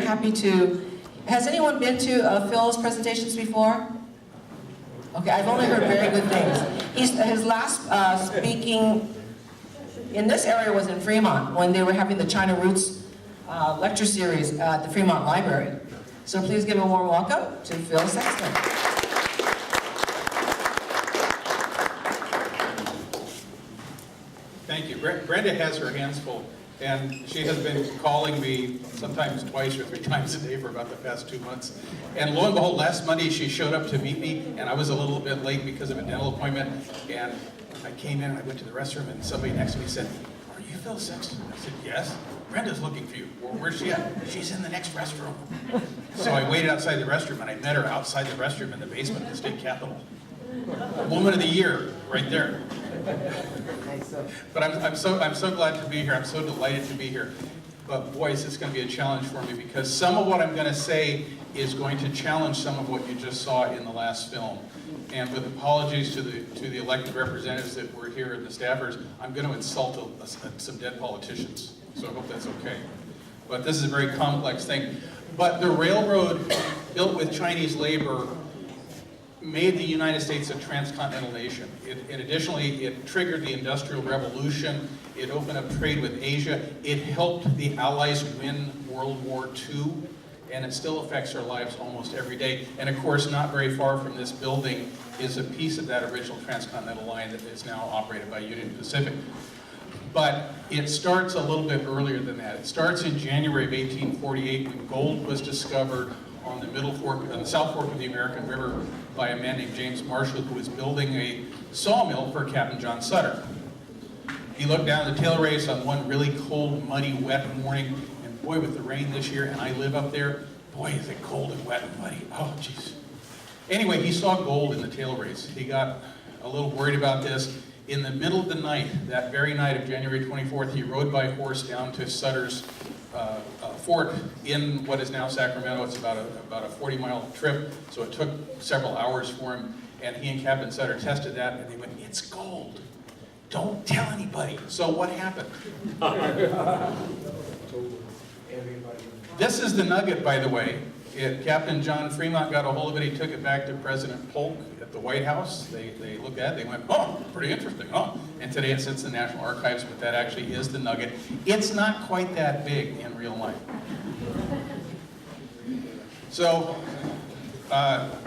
happy to. Has anyone been to Phil's presentations before? Okay, I've only heard very good things. His last speaking in this area was in Fremont when they were having the China Roots lecture series at the Fremont Library. So please give a warm welcome to Phil Sexton. Thank you. Brenda has her hands full, and she has been calling me sometimes twice or three times a day for about the past 2 months. And lo and behold, last Monday she showed up to meet me, and I was a little bit late because of a dental appointment. And I came in, I went to the restroom, and somebody next to me said, "Are you Phil Sexton?" I said, "Yes." "Brenda's looking for you." "Well, where's she at?" "She's in the next restroom." So I waited outside the restroom, and I met her outside the restroom in the basement of the state capitol. Woman of the Year, right there. But I'm so glad to be here. I'm so delighted to be here. But boys, it's going to be a challenge for me because some of what I'm going to say is going to challenge some of what you just saw in the last film. And with apologies to the elected representatives that were here and the staffers, I'm going to insult some dead politicians. So I hope that's okay. But this is a very complex thing. But the railroad built with Chinese labor made the United States a transcontinental nation. Additionally, it triggered the Industrial Revolution. It opened up trade with Asia. It helped the Allies win World War II, and it still affects our lives almost every day. And of course, not very far from this building is a piece of that original transcontinental line that is now operated by Union Pacific. But it starts a little bit earlier than that. It starts in January of 1848 when gold was discovered on the South Fork of the American River by a man named James Marshall, who was building a sawmill for Captain John Sutter. He looked down the tail race on one really cold, muddy, wet morning, and boy, with the rain this year, and I live up there, boy, is it cold and wet and muddy. Oh, jeez. Anyway, he saw gold in the tail race. He got a little worried about this. In the middle of the night, that very night of January 24th, he rode by horse down to Sutter's fort in what is now Sacramento. It's about a 40-mile trip, so it took several hours for him. And he and Captain Sutter tested that, and they went, "It's gold. Don't tell anybody." So what happened? This is the nugget, by the way. Captain John Fremont got a hold of it. He took it back to President Polk at the White House. They looked at it. They went, "Oh, pretty interesting, huh?" And today it sits in the National Archives, but that actually is the nugget. It's not quite that big in real life. So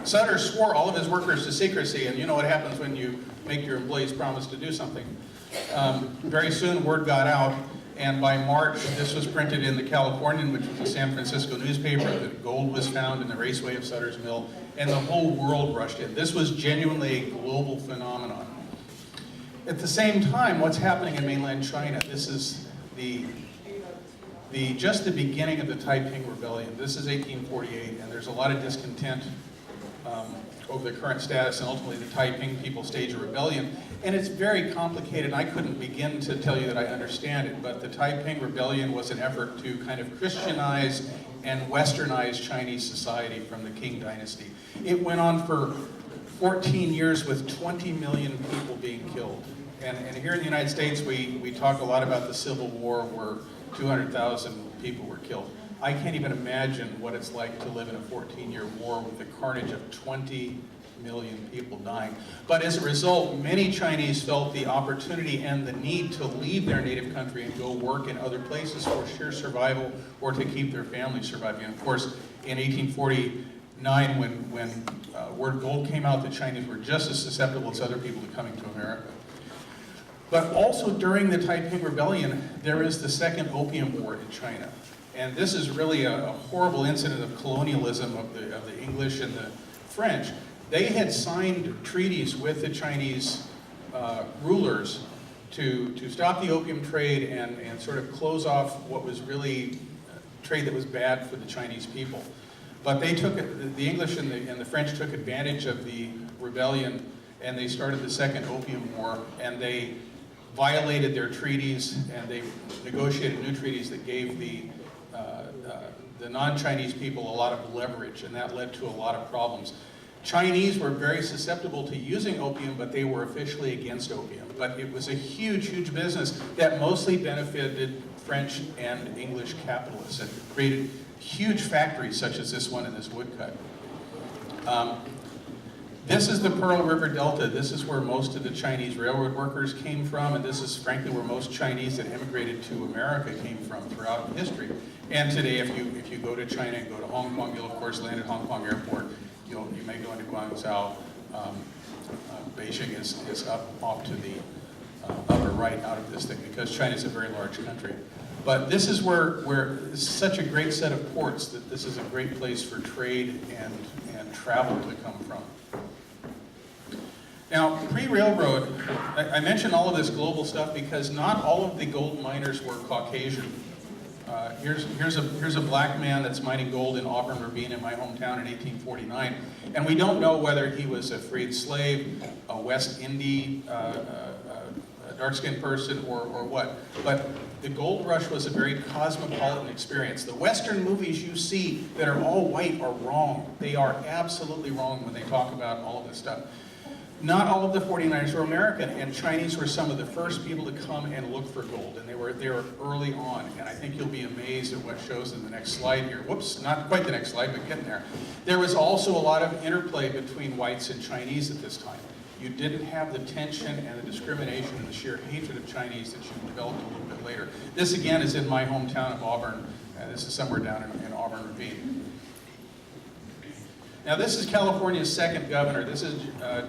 Sutter swore all of his workers to secrecy, and you know what happens when you make your employees promise to do something. Very soon word got out, and by March this was printed in the Californian, which was a San Francisco newspaper, that gold was found in the raceway of Sutter's Mill, and the whole world rushed in. This was genuinely a global phenomenon. At the same time, what's happening in mainland China? This is just the beginning of the Taiping Rebellion. This is 1848, and there's a lot of discontent over the current status, and ultimately the Taiping people stage a rebellion. And it's very complicated. I couldn't begin to tell you that I understand it, but the Taiping Rebellion was an effort to kind of Christianize and westernize Chinese society from the Qing dynasty. It went on for 14 years with 20 million people being killed. And here in the United States, we talk a lot about the Civil War where 200,000 people were killed. I can't even imagine what it's like to live in a 14-year war with the carnage of 20 million people dying. But as a result, many Chinese felt the opportunity and the need to leave their native country and go work in other places for sheer survival or to keep their families surviving. And of course, in 1849, when word gold came out, the Chinese were just as susceptible as other people to coming to America. But also during the Taiping Rebellion, there is the Second Opium War in China. And this is really a horrible incident of colonialism of the English and the French. They had signed treaties with the Chinese rulers to stop the opium trade and sort of close off what was really trade that was bad for the Chinese people. But they took it, the English and the French took advantage of the rebellion, and they started the Second Opium War, and they violated their treaties, and they negotiated new treaties that gave the non-Chinese people a lot of leverage, and that led to a lot of problems. Chinese were very susceptible to using opium, but they were officially against opium. But it was a huge, huge business that mostly benefited French and English capitalists and created huge factories such as this one in this woodcut. This is the Pearl River Delta. This is where most of the Chinese railroad workers came from, and this is frankly where most Chinese that immigrated to America came from throughout history. And today, if you go to China and go to Hong Kong, you'll of course land at Hong Kong Airport. You may go into Guangzhou. Beijing is up off to the upper right out of this thing because China is a very large country. But this is where it's such a great set of ports that this is a great place for trade and travel to come from. Now, pre-railroad, I mention all of this global stuff because not all of the gold miners were Caucasian. Here's a black man that's mining gold in Auburn Ravine in my hometown in 1849, and we don't know whether he was a freed slave, a West Indian, a dark-skinned person, or what. But the gold rush was a very cosmopolitan experience. The Western movies you see that are all white are wrong. They are absolutely wrong when they talk about all of this stuff. Not all of the 49ers were American, and Chinese were some of the first people to come and look for gold, and they were early on, and I think you'll be amazed at what shows in the next slide here. Whoops, not quite the next slide, but getting there. There was also a lot of interplay between whites and Chinese at this time. You didn't have the tension and the discrimination and the sheer hatred of Chinese that you developed a little bit later. This again is in my hometown of Auburn, and this is somewhere down in Auburn Ravine. Now this is California's second governor. This is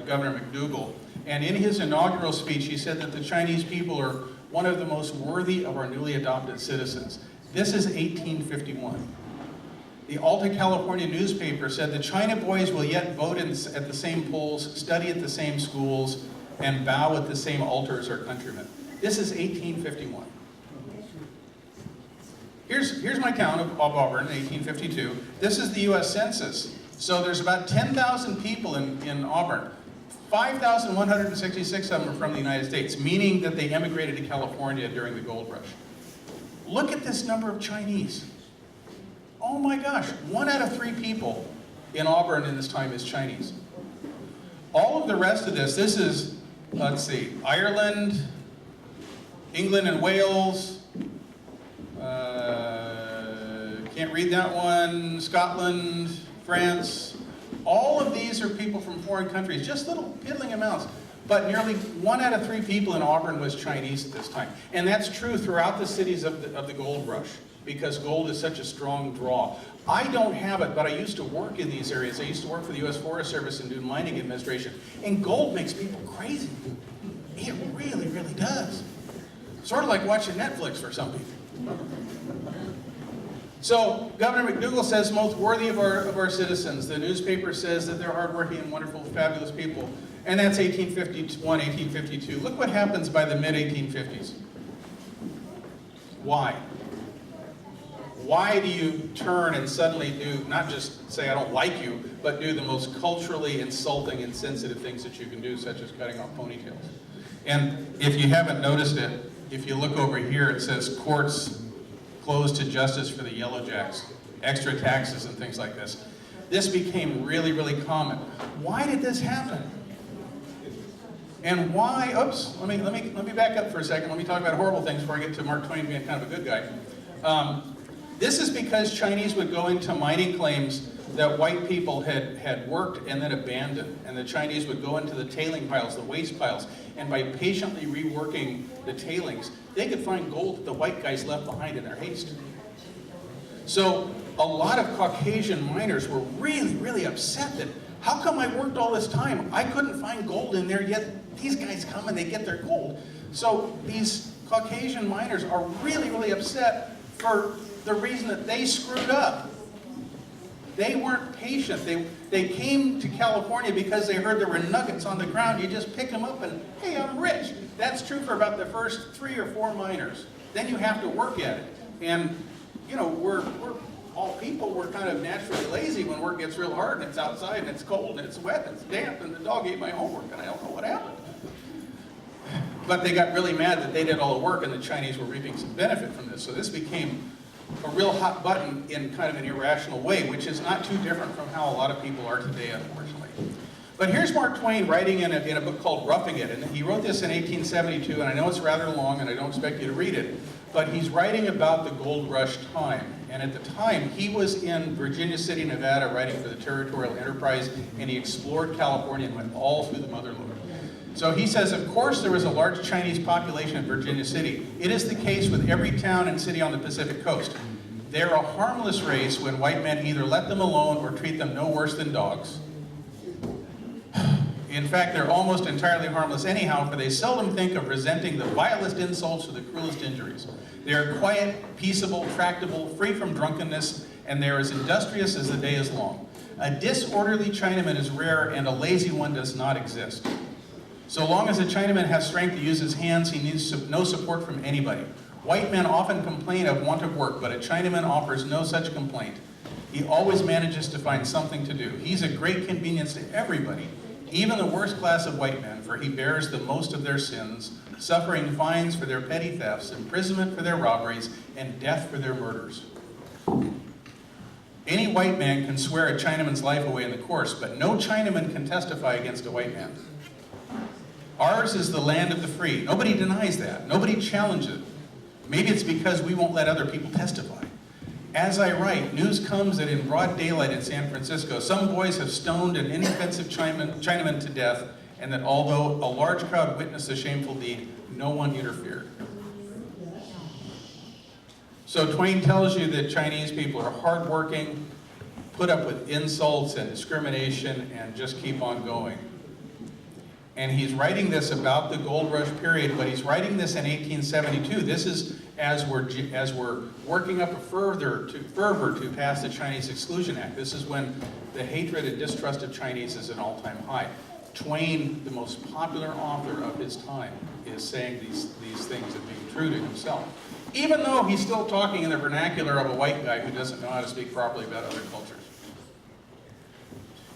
Governor McDougal. And in his inaugural speech, he said that the Chinese people are one of the most worthy of our newly adopted citizens. This is 1851. The Alta California newspaper said the China boys will yet vote at the same polls, study at the same schools, and bow at the same altar as our countrymen. This is 1851. Here's my town of Auburn in 1852. This is the US Census. So there's about 10,000 people in Auburn. 5,166 of them are from the United States, meaning that they emigrated to California during the gold rush. Look at this number of Chinese. Oh my gosh, 1 out of 3 people in Auburn in this time is Chinese. All of the rest of this is, let's see, Ireland, England and Wales, can't read that one, Scotland, France. All of these are people from foreign countries, just little piddling amounts. But nearly 1 out of 3 people in Auburn was Chinese at this time. And that's true throughout the cities of the gold rush, because gold is such a strong draw. I don't have it, but I used to work in these areas. I used to work for the U.S. Forest Service and do mining administration. And gold makes people crazy. It really, really does. Sort of like watching Netflix for some people. So Governor McDougal says most worthy of our citizens. The newspaper says that they're hardworking and wonderful, fabulous people. And that's 1851, 1852. Look what happens by the mid-1850s. Why? Why do you turn and suddenly do, not just say I don't like you, but do the most culturally insulting and sensitive things that you can do, such as cutting off ponytails? And if you haven't noticed it, if you look over here, it says courts closed to justice for the Yellow Jacks, extra taxes and things like this. This became really, really common. Why did this happen? And why, oops, let me back up for a second. Let me talk about horrible things before I get to Mark Twain being kind of a good guy. This is because Chinese would go into mining claims that white people had worked and then abandoned. And the Chinese would go into the tailing piles, the waste piles, and by patiently reworking the tailings, they could find gold that the white guys left behind in their haste. So a lot of Caucasian miners were really, really upset that, how come I worked all this time? I couldn't find gold in there, yet these guys come and they get their gold. So these Caucasian miners are really, really upset for the reason that they screwed up. They weren't patient. They came to California because they heard there were nuggets on the ground. You just pick them up and, hey, I'm rich. That's true for about the first 3 or 4 miners. Then you have to work at it. And, you know, we're all people, we're kind of naturally lazy when work gets real hard and it's outside and it's cold and it's wet and it's damp and the dog ate my homework and I don't know what happened. But they got really mad that they did all the work and the Chinese were reaping some benefit from this. So this became a real hot button in kind of an irrational way, which is not too different from how a lot of people are today, unfortunately. But here's Mark Twain writing in a book called Roughing It, and he wrote this in 1872, and I know it's rather long, and I don't expect you to read it, but he's writing about the gold rush time. And at the time, he was in Virginia City, Nevada, writing for the Territorial Enterprise, and he explored California and went all through the motherlode. So he says, of course there was a large Chinese population in Virginia City. It is the case with every town and city on the Pacific coast. They're a harmless race when white men either let them alone or treat them no worse than dogs. In fact, they're almost entirely harmless anyhow, for they seldom think of resenting the vilest insults or the cruelest injuries. They are quiet, peaceable, tractable, free from drunkenness, and they are as industrious as the day is long. A disorderly Chinaman is rare, and a lazy one does not exist. So long as a Chinaman has strength to use his hands, he needs no support from anybody. White men often complain of want of work, but a Chinaman offers no such complaint. He always manages to find something to do. He's a great convenience to everybody, even the worst class of white men, for he bears the most of their sins, suffering fines for their petty thefts, imprisonment for their robberies, and death for their murders. Any white man can swear a Chinaman's life away in the course, but no Chinaman can testify against a white man. Ours is the land of the free. Nobody denies that. Nobody challenges it. Maybe it's because we won't let other people testify. As I write, news comes that in broad daylight in San Francisco, some boys have stoned an inoffensive Chinaman to death, and that although a large crowd witnessed the shameful deed, no one interfered. So Twain tells you that Chinese people are hardworking, put up with insults and discrimination, and just keep on going. And he's writing this about the gold rush period, but he's writing this in 1872. This is as we're working up a fervor to pass the Chinese Exclusion Act. This is when the hatred and distrust of Chinese is at an all-time high. Twain, the most popular author of his time, is saying these things and being true to himself, even though he's still talking in the vernacular of a white guy who doesn't know how to speak properly about other cultures.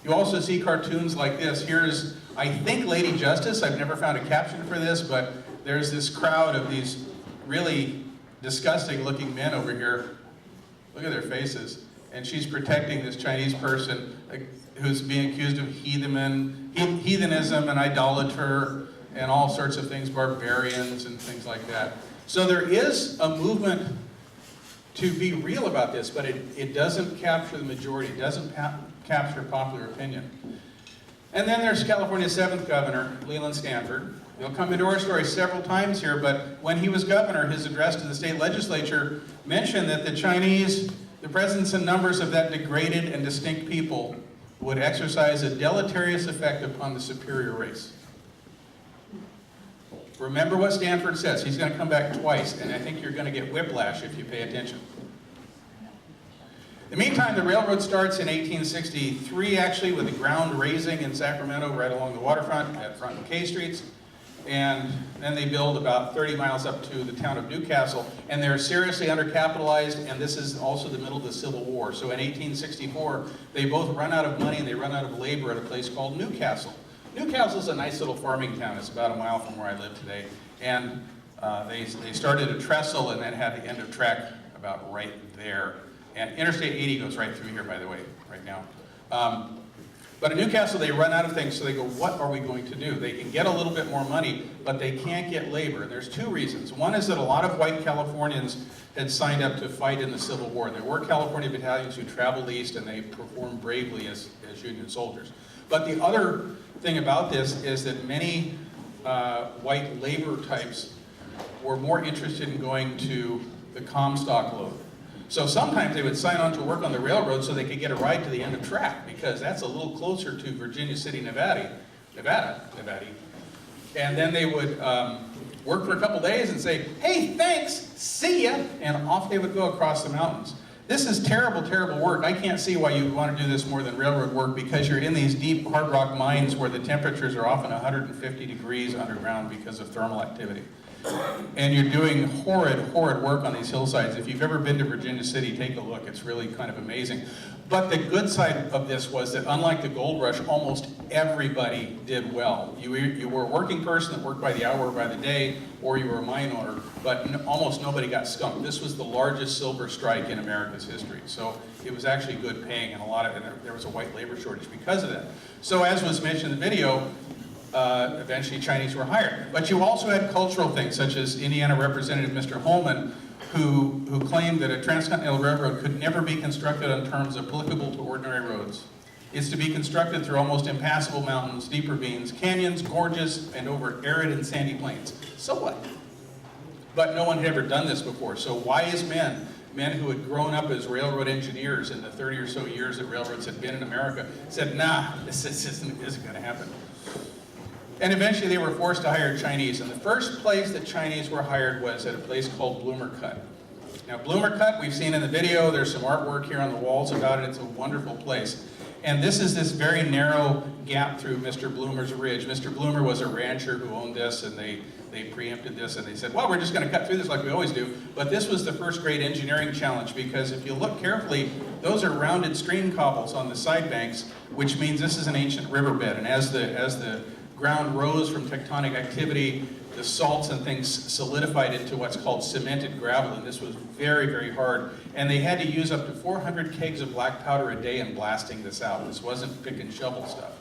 You also see cartoons like this. Here's, I think, Lady Justice. I've never found a caption for this, but there's this crowd of these really disgusting looking men over here. Look at their faces. And she's protecting this Chinese person who's being accused of heathenism and idolater and all sorts of things, barbarians and things like that. So there is a movement to be real about this, but it doesn't capture the majority. It doesn't capture popular opinion. And then there's California's 7th governor, Leland Stanford. He'll come into our story several times here, but when he was governor, his address to the state legislature mentioned that the Chinese, the presence and numbers of that degraded and distinct people would exercise a deleterious effect upon the superior race. Remember what Stanford says. He's going to come back twice, and I think you're going to get whiplash if you pay attention. In the meantime, the railroad starts in 1863, actually, with the ground raising in Sacramento right along the waterfront at Front and K Streets. And then they build about 30 miles up to the town of Newcastle, and they're seriously undercapitalized, and this is also the middle of the Civil War. So in 1864, they both run out of money and they run out of labor at a place called Newcastle. Newcastle's a nice little farming town. It's about a mile from where I live today. And they started a trestle and then had the end of track about right there. And Interstate 80 goes right through here, by the way, right now. But in Newcastle, they run out of things, so they go, what are we going to do? They can get a little bit more money, but they can't get labor. And there's two reasons. One is that a lot of white Californians had signed up to fight in the Civil War. There were California battalions who traveled east, and they performed bravely as Union soldiers. But the other thing about this is that many white labor types were more interested in going to the Comstock lode. So sometimes they would sign on to work on the railroad so they could get a ride to the end of track, because that's a little closer to Virginia City, Nevada. And then they would work for a couple days and say, hey, thanks, see ya, and off they would go across the mountains. This is terrible, terrible work. I can't see why you would want to do this more than railroad work, because you're in these deep hard rock mines where the temperatures are often 150 degrees underground because of thermal activity. And you're doing horrid, horrid work on these hillsides. If you've ever been to Virginia City, take a look. It's really kind of amazing. But the good side of this was that unlike the gold rush, almost everybody did well. You were a working person that worked by the hour or by the day, or you were a mine owner, but almost nobody got skunked. This was the largest silver strike in America's history. So it was actually good paying, and there was a white labor shortage because of that. So as was mentioned in the video, eventually Chinese were hired. But you also had cultural things, such as Indiana Representative Mr. Holman who claimed that a transcontinental railroad could never be constructed on terms applicable to ordinary roads. It's to be constructed through almost impassable mountains, deep ravines, canyons, gorges, and over arid and sandy plains. So what? But no one had ever done this before. So wise men who had grown up as railroad engineers in the 30 or so years that railroads had been in America, said, nah, this isn't going to happen. And eventually they were forced to hire Chinese. And the first place that Chinese were hired was at a place called Bloomer Cut. Now Bloomer Cut, we've seen in the video, there's some artwork here on the walls about it. It's a wonderful place. And this is this very narrow gap through Mr. Bloomer's ridge. Mr. Bloomer was a rancher who owned this, and they preempted this, and they said, well, we're just going to cut through this like we always do. But this was the first great engineering challenge, because if you look carefully, those are rounded stream cobbles on the side banks, which means this is an ancient riverbed. And as the ground rose from tectonic activity, the salts and things solidified into what's called cemented gravel, and this was very, very hard. And they had to use up to 400 kegs of black powder a day in blasting this out. This wasn't pick and shovel stuff.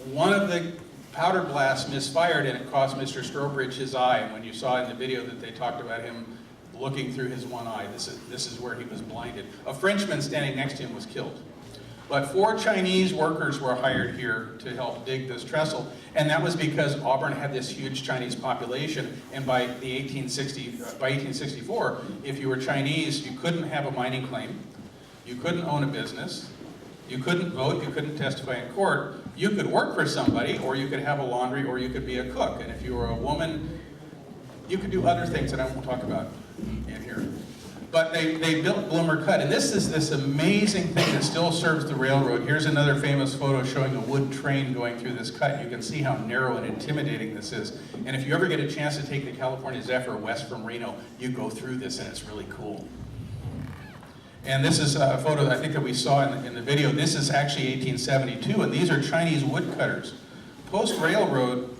One of the powder blasts misfired, and it cost Mr. Strobridge his eye. And when you saw in the video that they talked about him looking through his one eye, this is where he was blinded. A Frenchman standing next to him was killed. But 4 Chinese workers were hired here to help dig this trestle, and that was because Auburn had this huge Chinese population, and by 1864, if you were Chinese, you couldn't have a mining claim, you couldn't own a business, you couldn't vote, you couldn't testify in court, you could work for somebody, or you could have a laundry, or you could be a cook, and if you were a woman, you could do other things that I won't talk about in here. But they built Bloomer Cut, and this is this amazing thing that still serves the railroad. Here's another famous photo showing a wood train going through this cut. You can see how narrow and intimidating this is. And if you ever get a chance to take the California Zephyr west from Reno, you go through this, and it's really cool. And this is a photo that I think that we saw in the video. This is actually 1872, and these are Chinese woodcutters. Post-railroad,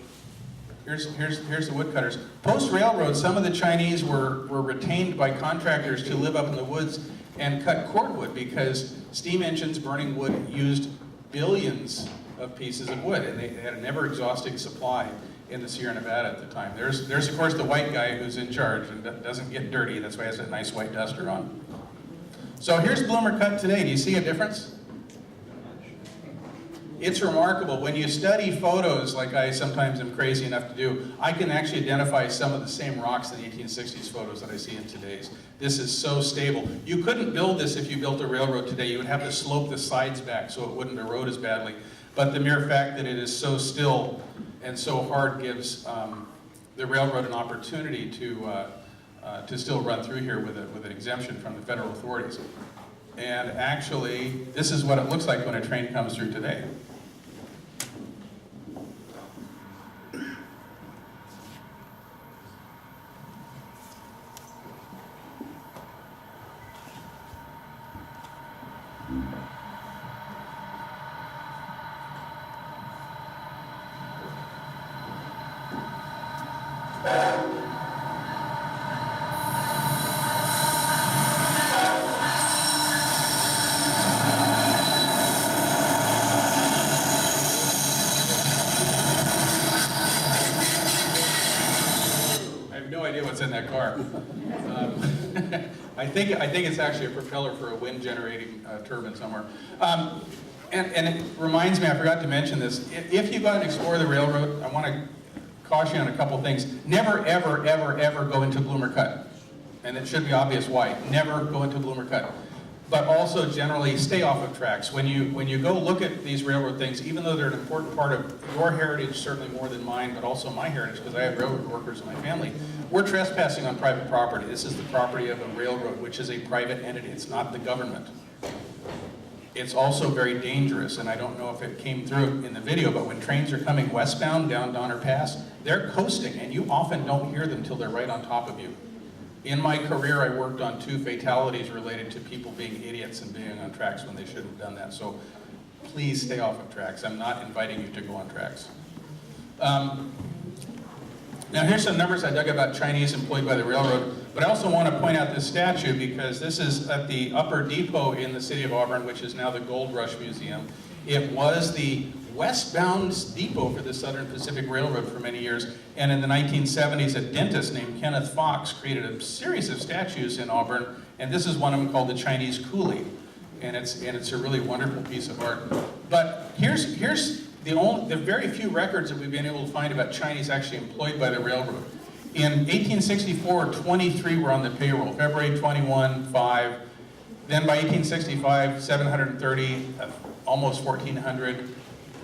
here's the woodcutters. Post-railroad, some of the Chinese were retained by contractors to live up in the woods and cut cordwood, because steam engines burning wood used billions of pieces of wood, and they had a never-exhausting supply in the Sierra Nevada at the time. There's of course the white guy who's in charge and doesn't get dirty. That's why he has that nice white duster on. So here's Bloomer Cut today. Do you see a difference? It's remarkable. When you study photos, like I sometimes am crazy enough to do, I can actually identify some of the same rocks in the 1860s photos that I see in today's. This is so stable. You couldn't build this if you built a railroad today. You would have to slope the sides back so it wouldn't erode as badly. But the mere fact that it is so still and so hard gives the railroad an opportunity to still run through here with an exemption from the federal authorities. And actually, this is what it looks like when a train comes through today. What's in that car. I think it's actually a propeller for a wind generating turbine somewhere. And it reminds me, I forgot to mention this, if you go out and explore the railroad, I want to caution you on a couple things. Never, ever, ever, ever go into Bloomer Cut. And it should be obvious why. Never go into Bloomer Cut. But also generally stay off of tracks. When you go look at these railroad things, even though they're an important part of your heritage, certainly more than mine, but also my heritage, because I have railroad workers in my family, we're trespassing on private property. This is the property of a railroad, which is a private entity. It's not the government. It's also very dangerous, and I don't know if it came through in the video, but when trains are coming westbound down Donner Pass, they're coasting, and you often don't hear them till they're right on top of you. In my career, I worked on 2 fatalities related to people being idiots and being on tracks when they shouldn't have done that. So please stay off of tracks. I'm not inviting you to go on tracks. Now here's some numbers I dug about Chinese employed by the railroad, but I also want to point out this statue because this is at the Upper Depot in the city of Auburn, which is now the Gold Rush Museum. It was the westbound depot for the Southern Pacific Railroad for many years, and in the 1970s a dentist named Kenneth Fox created a series of statues in Auburn, and this is one of them called the Chinese Coolie, and it's a really wonderful piece of art. But here's the very few records that we've been able to find about Chinese actually employed by the railroad. In 1864, 23 were on the payroll, February 21, 5. Then by 1865, 730, almost 1,400,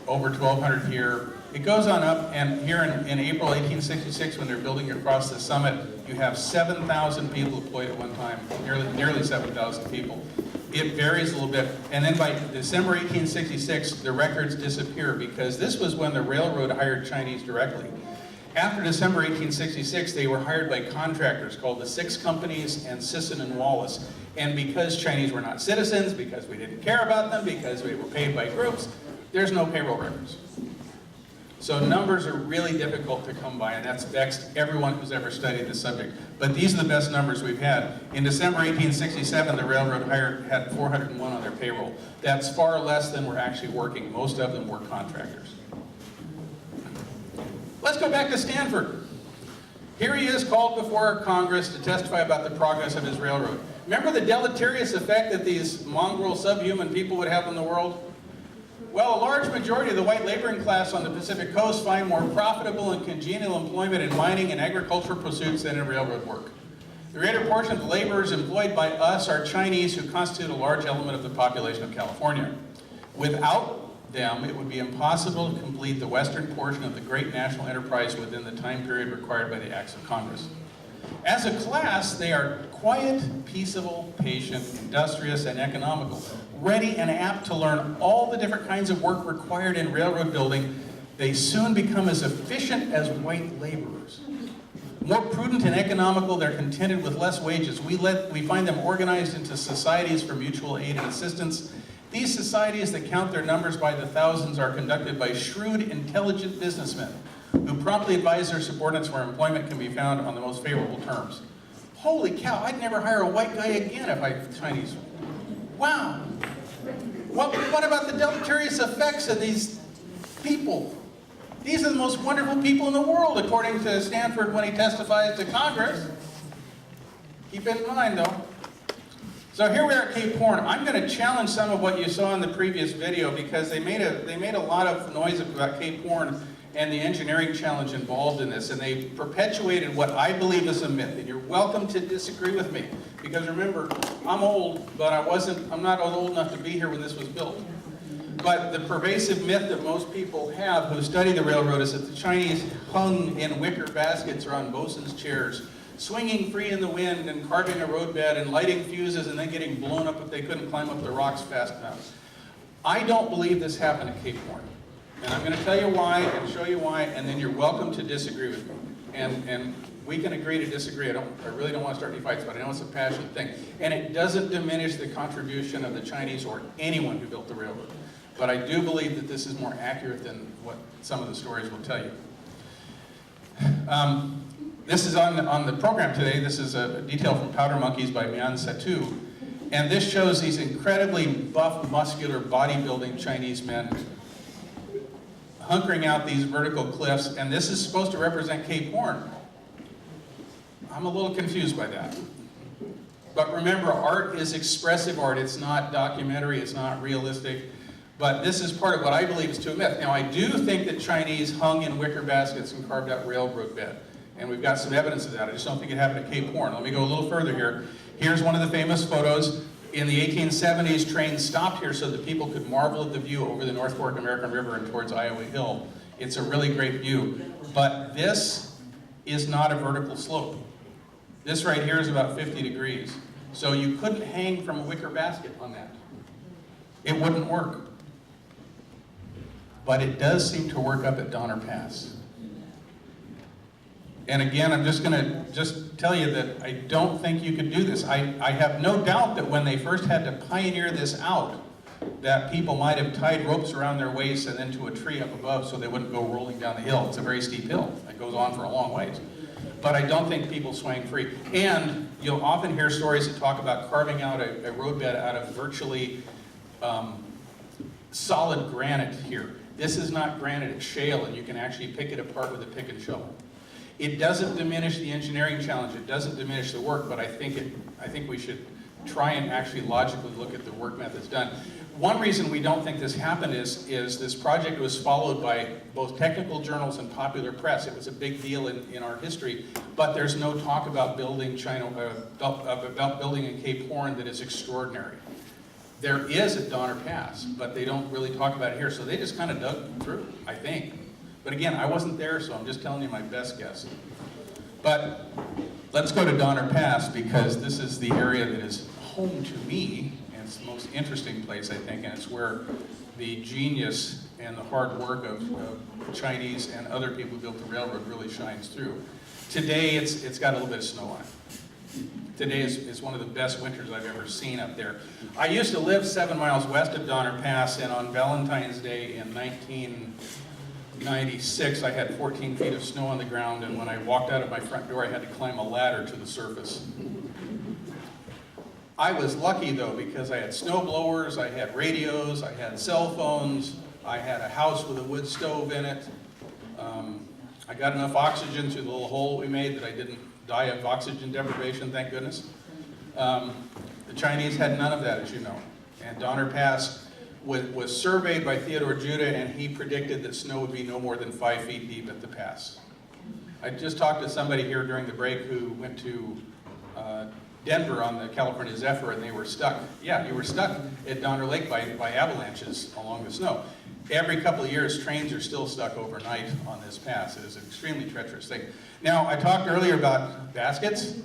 over 1,200 here. It goes on up, and here in April 1866, when they're building across the summit, you have 7,000 people employed at one time, nearly 7,000 people. It varies a little bit, and then by December 1866, the records disappear because this was when the railroad hired Chinese directly. After December 1866, they were hired by contractors called the Six Companies and Sisson and Wallace. And because Chinese were not citizens, because we didn't care about them, because we were paid by groups, there's no payroll records. So numbers are really difficult to come by, and that's vexed everyone who's ever studied the subject. But these are the best numbers we've had. In December 1867, the railroad had 401 on their payroll. That's far less than were actually working. Most of them were contractors. Let's go back to Stanford. Here he is called before Congress to testify about the progress of his railroad. Remember the deleterious effect that these mongrel subhuman people would have on the world? Well, a large majority of the white laboring class on the Pacific Coast find more profitable and congenial employment in mining and agricultural pursuits than in railroad work. The greater portion of the laborers employed by us are Chinese, who constitute a large element of the population of California. Without them, it would be impossible to complete the western portion of the great national enterprise within the time period required by the acts of Congress. As a class, they are quiet, peaceable, patient, industrious, and economical, ready and apt to learn all the different kinds of work required in railroad building. They soon become as efficient as white laborers. More prudent and economical, they're contented with less wages. We find them organized into societies for mutual aid and assistance. These societies that count their numbers by the thousands are conducted by shrewd, intelligent businessmen who promptly advise their subordinates where employment can be found on the most favorable terms. Holy cow, I'd never hire a white guy again if I Chinese. Wow. What about the deleterious effects of these people? These are the most wonderful people in the world, according to Stanford when he testifies to Congress. Keep it in mind, though. So here we are at Cape Horn. I'm going to challenge some of what you saw in the previous video because they made a lot of noise about Cape Horn and the engineering challenge involved in this, and they perpetuated what I believe is a myth. And you're welcome to disagree with me, because remember, I'm old, but I'm not old enough to be here when this was built. But the pervasive myth that most people have who study the railroad is that the Chinese hung in wicker baskets or on bosun's chairs, swinging free in the wind and carving a roadbed and lighting fuses and then getting blown up if they couldn't climb up the rocks fast enough. I don't believe this happened at Cape Horn. And I'm going to tell you why and show you why, and then you're welcome to disagree with me. And we can agree to disagree. I really don't want to start any fights, but I know it's a passionate thing. And it doesn't diminish the contribution of the Chinese or anyone who built the railroad. But I do believe that this is more accurate than what some of the stories will tell you. This is on the program today. This is a detail from Powder Monkeys by Mian Satu. And this shows these incredibly buff, muscular, bodybuilding Chinese men hunkering out these vertical cliffs, and this is supposed to represent Cape Horn. I'm a little confused by that. But remember, art is expressive art. It's not documentary, it's not realistic. But this is part of what I believe is to a myth. Now, I do think that Chinese hung in wicker baskets and carved out railroad bed. And we've got some evidence of that. I just don't think it happened at Cape Horn. Let me go a little further here. Here's one of the famous photos. In the 1870s, trains stopped here so that people could marvel at the view over the North Fork American River and towards Iowa Hill. It's a really great view. But this is not a vertical slope. This right here is about 50 degrees. So you couldn't hang from a wicker basket on that. It wouldn't work. But it does seem to work up at Donner Pass. And again, I'm just going to tell you that I don't think you could do this. I have no doubt that when they first had to pioneer this out, that people might have tied ropes around their waist and then to a tree up above so they wouldn't go rolling down the hill. It's a very steep hill. It goes on for a long ways. But I don't think people swing free. And you'll often hear stories that talk about carving out a roadbed out of virtually solid granite here. This is not granite, it's shale, and you can actually pick it apart with a pick and shovel. It doesn't diminish the engineering challenge, it doesn't diminish the work, but I think we should try and actually logically look at the work methods done. One reason we don't think this happened is this project was followed by both technical journals and popular press. It was a big deal in our history, but there's no talk about building about building in Cape Horn that is extraordinary. There is at Donner Pass, but they don't really talk about it here, so they just kind of dug through, I think. But again, I wasn't there, so I'm just telling you my best guess. But let's go to Donner Pass, because this is the area that is home to me, and it's the most interesting place, I think, and it's where the genius and the hard work of Chinese and other people who built the railroad really shines through. Today, it's got a little bit of snow on it. Today is one of the best winters I've ever seen up there. I used to live 7 miles west of Donner Pass, and on Valentine's Day in 1996, I had 14 feet of snow on the ground, and when I walked out of my front door, I had to climb a ladder to the surface. I was lucky, though, because I had snow blowers, I had radios, I had cell phones, I had a house with a wood stove in it. I got enough oxygen through the little hole we made that I didn't die of oxygen deprivation, thank goodness. The Chinese had none of that, as you know. And Donner Pass was surveyed by Theodore Judah, and he predicted that snow would be no more than 5 feet deep at the pass. I just talked to somebody here during the break who went to Denver on the California Zephyr, and they were stuck. Yeah, you were stuck at Donner Lake by avalanches along the snow. Every couple of years, trains are still stuck overnight on this pass. It is an extremely treacherous thing. Now, I talked earlier about baskets.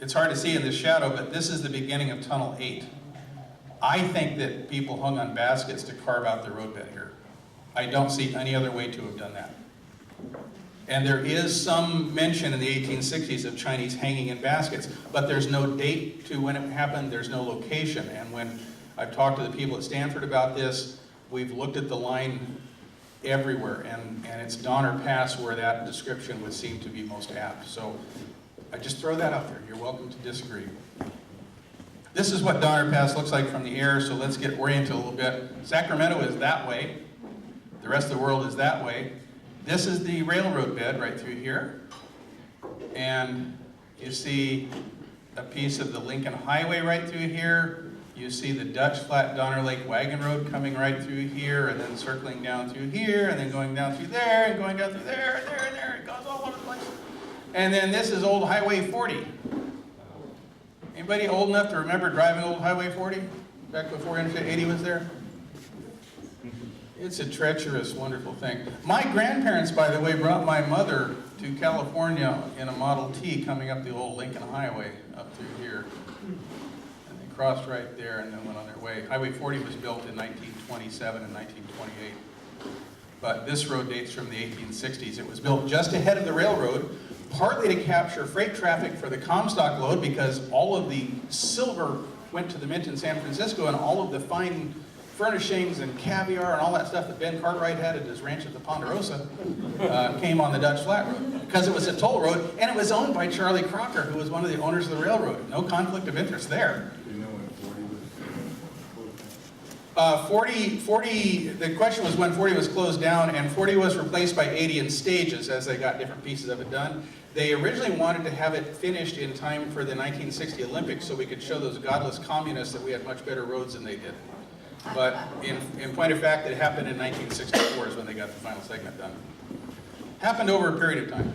It's hard to see in the shadow, but this is the beginning of Tunnel 8. I think that people hung on baskets to carve out the roadbed here. I don't see any other way to have done that. And there is some mention in the 1860s of Chinese hanging in baskets, but there's no date to when it happened, there's no location. And when I've talked to the people at Stanford about this, we've looked at the line everywhere, and it's Donner Pass where that description would seem to be most apt. So I just throw that out there. You're welcome to disagree. This is what Donner Pass looks like from the air, so let's get oriented a little bit. Sacramento is that way. The rest of the world is that way. This is the railroad bed right through here. And you see a piece of the Lincoln Highway right through here. You see the Dutch Flat Donner Lake Wagon Road coming right through here, and then circling down through here, and then going down through there, and going down through there, and there, and there. It goes all over the place. And then this is Old Highway 40. Anybody old enough to remember driving Old Highway 40 back before Interstate 80 was there? It's a treacherous, wonderful thing. My grandparents, by the way, brought my mother to California in a Model T coming up the old Lincoln Highway up through here. And they crossed right there and then went on their way. Highway 40 was built in 1927 and 1928. But this road dates from the 1860s. It was built just ahead of the railroad, partly to capture freight traffic for the Comstock load, because all of the silver went to the mint in San Francisco, and all of the fine furnishings and caviar and all that stuff that Ben Cartwright had at his ranch at the Ponderosa came on the Dutch Flat Road, because it was a toll road, and it was owned by Charlie Crocker, who was one of the owners of the railroad. No conflict of interest there. Do you know when 40, the question was when 40 was closed down, and 40 was replaced by 80 in stages as they got different pieces of it done. They originally wanted to have it finished in time for the 1960 Olympics so we could show those godless communists that we had much better roads than they did. But in point of fact, it happened in 1964 is when they got the final segment done. Happened over a period of time.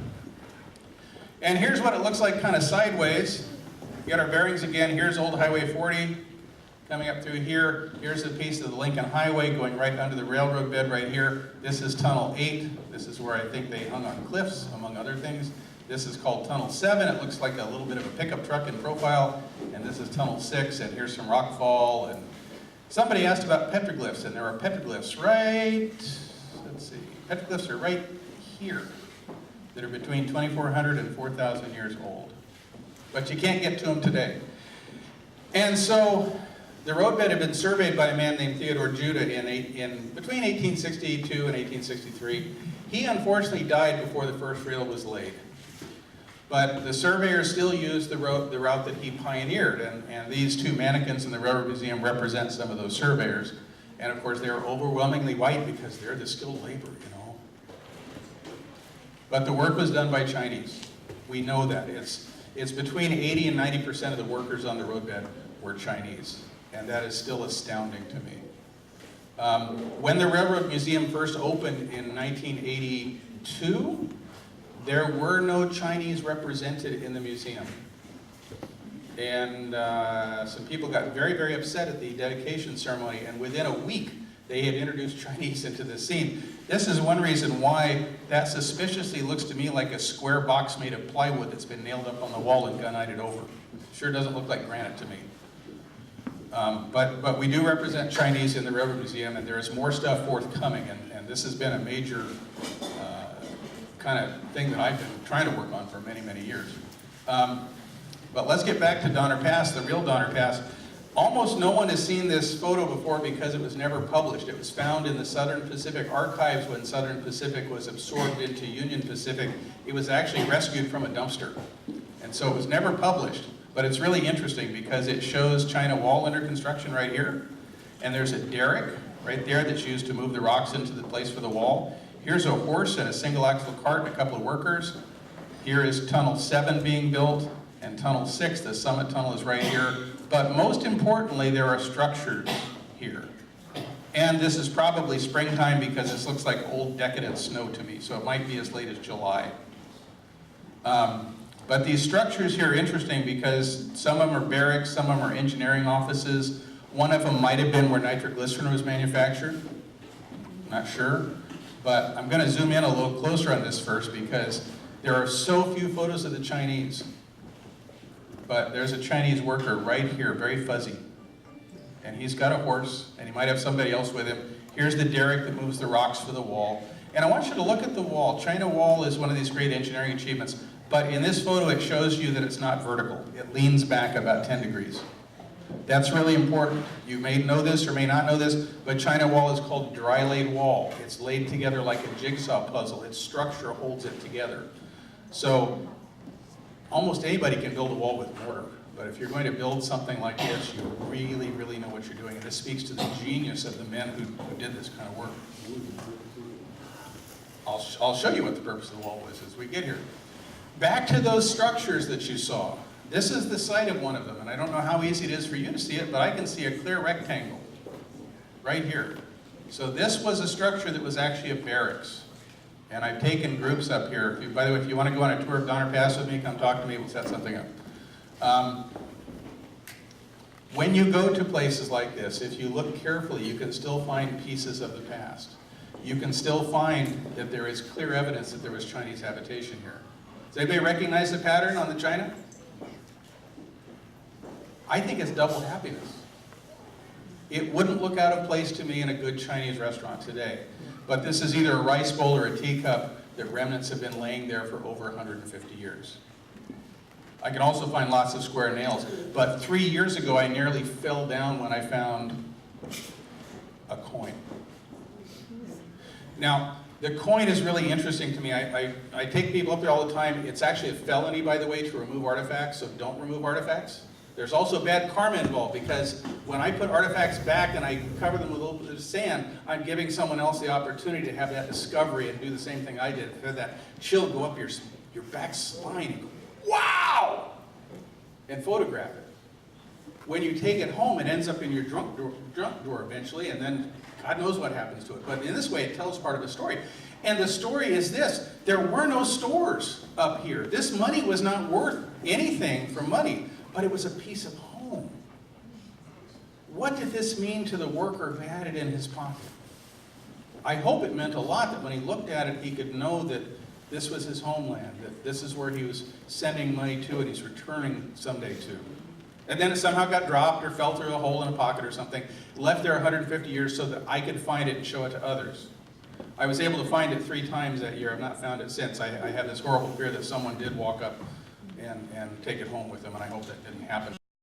And here's what it looks like kind of sideways. You got our bearings again. Here's Old Highway 40 coming up through here. Here's a piece of the Lincoln Highway going right under the railroad bed right here. This is Tunnel 8. This is where I think they hung on cliffs, among other things. This is called Tunnel 7. It looks like a little bit of a pickup truck in profile. And this is Tunnel 6. And here's some rockfall. And somebody asked about petroglyphs, and there are petroglyphs right, let's see, petroglyphs are right here that are between 2,400 and 4,000 years old. But you can't get to them today. And so The roadbed had been surveyed by a man named Theodore Judah in between 1862 and 1863. He unfortunately died before the first rail was laid. But the surveyors still used the route that he pioneered, and these two mannequins in the Railroad Museum represent some of those surveyors. And of course, they're overwhelmingly white because they're the skilled labor, you know. But the work was done by Chinese. We know that. It's between 80 and 90% of the workers on the roadbed were Chinese. And that is still astounding to me. When the Railroad Museum first opened in 1982, there were no Chinese represented in the museum. And some people got very, very upset at the dedication ceremony, and within a week, they had introduced Chinese into the scene. This is one reason why that suspiciously looks to me like a square box made of plywood that's been nailed up on the wall and gunite over. Sure doesn't look like granite to me. But we do represent Chinese in the Railroad Museum, and there is more stuff forthcoming, and this has been a major kind of thing that I've been trying to work on for many, many years. But let's get back to Donner Pass, the real Donner Pass. Almost no one has seen this photo before because it was never published. It was found in the Southern Pacific Archives when Southern Pacific was absorbed into Union Pacific. It was actually rescued from a dumpster. And so it was never published. But it's really interesting because it shows China Wall under construction right here. And there's a derrick right there that's used to move the rocks into the place for the wall. Here's a horse and a single axle cart and a couple of workers. Here is Tunnel 7 being built, and Tunnel 6, the summit tunnel, is right here. But most importantly, there are structures here. And this is probably springtime because this looks like old decadent snow to me, so it might be as late as July. But these structures here are interesting because some of them are barracks, some of them are engineering offices. One of them might have been where nitroglycerin was manufactured. Not sure. But I'm going to zoom in a little closer on this first because there are so few photos of the Chinese. But there's a Chinese worker right here, very fuzzy. And he's got a horse, and he might have somebody else with him. Here's the derrick that moves the rocks for the wall. And I want you to look at the wall. China Wall is one of these great engineering achievements. But in this photo, it shows you that it's not vertical. It leans back about 10 degrees. That's really important. You may know this or may not know this, but China Wall is called dry laid wall. It's laid together like a jigsaw puzzle. Its structure holds it together. So almost anybody can build a wall with mortar, but if you're going to build something like this, you really, really know what you're doing. And this speaks to the genius of the men who did this kind of work. I'll show you what the purpose of the wall was as we get here. Back to those structures that you saw. This is the site of one of them, and I don't know how easy it is for you to see it, but I can see a clear rectangle right here. So this was a structure that was actually a barracks. And I've taken groups up here. By the way, if you want to go on a tour of Donner Pass with me, come talk to me, we'll set something up. When you go to places like this, if you look carefully, you can still find pieces of the past. You can still find that there is clear evidence that there was Chinese habitation here. Does anybody recognize the pattern on the China? I think it's double happiness. It wouldn't look out of place to me in a good Chinese restaurant today. But this is either a rice bowl or a teacup that remnants have been laying there for over 150 years. I can also find lots of square nails. But 3 years ago, I nearly fell down when I found a coin. Now, the coin is really interesting to me. I take people up there all the time. It's actually a felony, by the way, to remove artifacts, so don't remove artifacts. There's also bad karma involved because when I put artifacts back and I cover them with a little bit of sand, I'm giving someone else the opportunity to have that discovery and do the same thing I did. Have that chill go up your back spine and go, wow! And photograph it. When you take it home, it ends up in your junk drawer eventually, and then God knows what happens to it. But in this way, it tells part of the story. And the story is this: there were no stores up here. This money was not worth anything for money, but it was a piece of home. What did this mean to the worker who had it in his pocket? I hope it meant a lot that when he looked at it, he could know that this was his homeland, that this is where he was sending money to and he's returning someday to. And then it somehow got dropped or fell through a hole in a pocket or something, left there 150 years so that I could find it and show it to others. I was able to find it 3 times that year. I've not found it since. I have this horrible fear that someone did walk up and take it home with them, and I hope that didn't happen.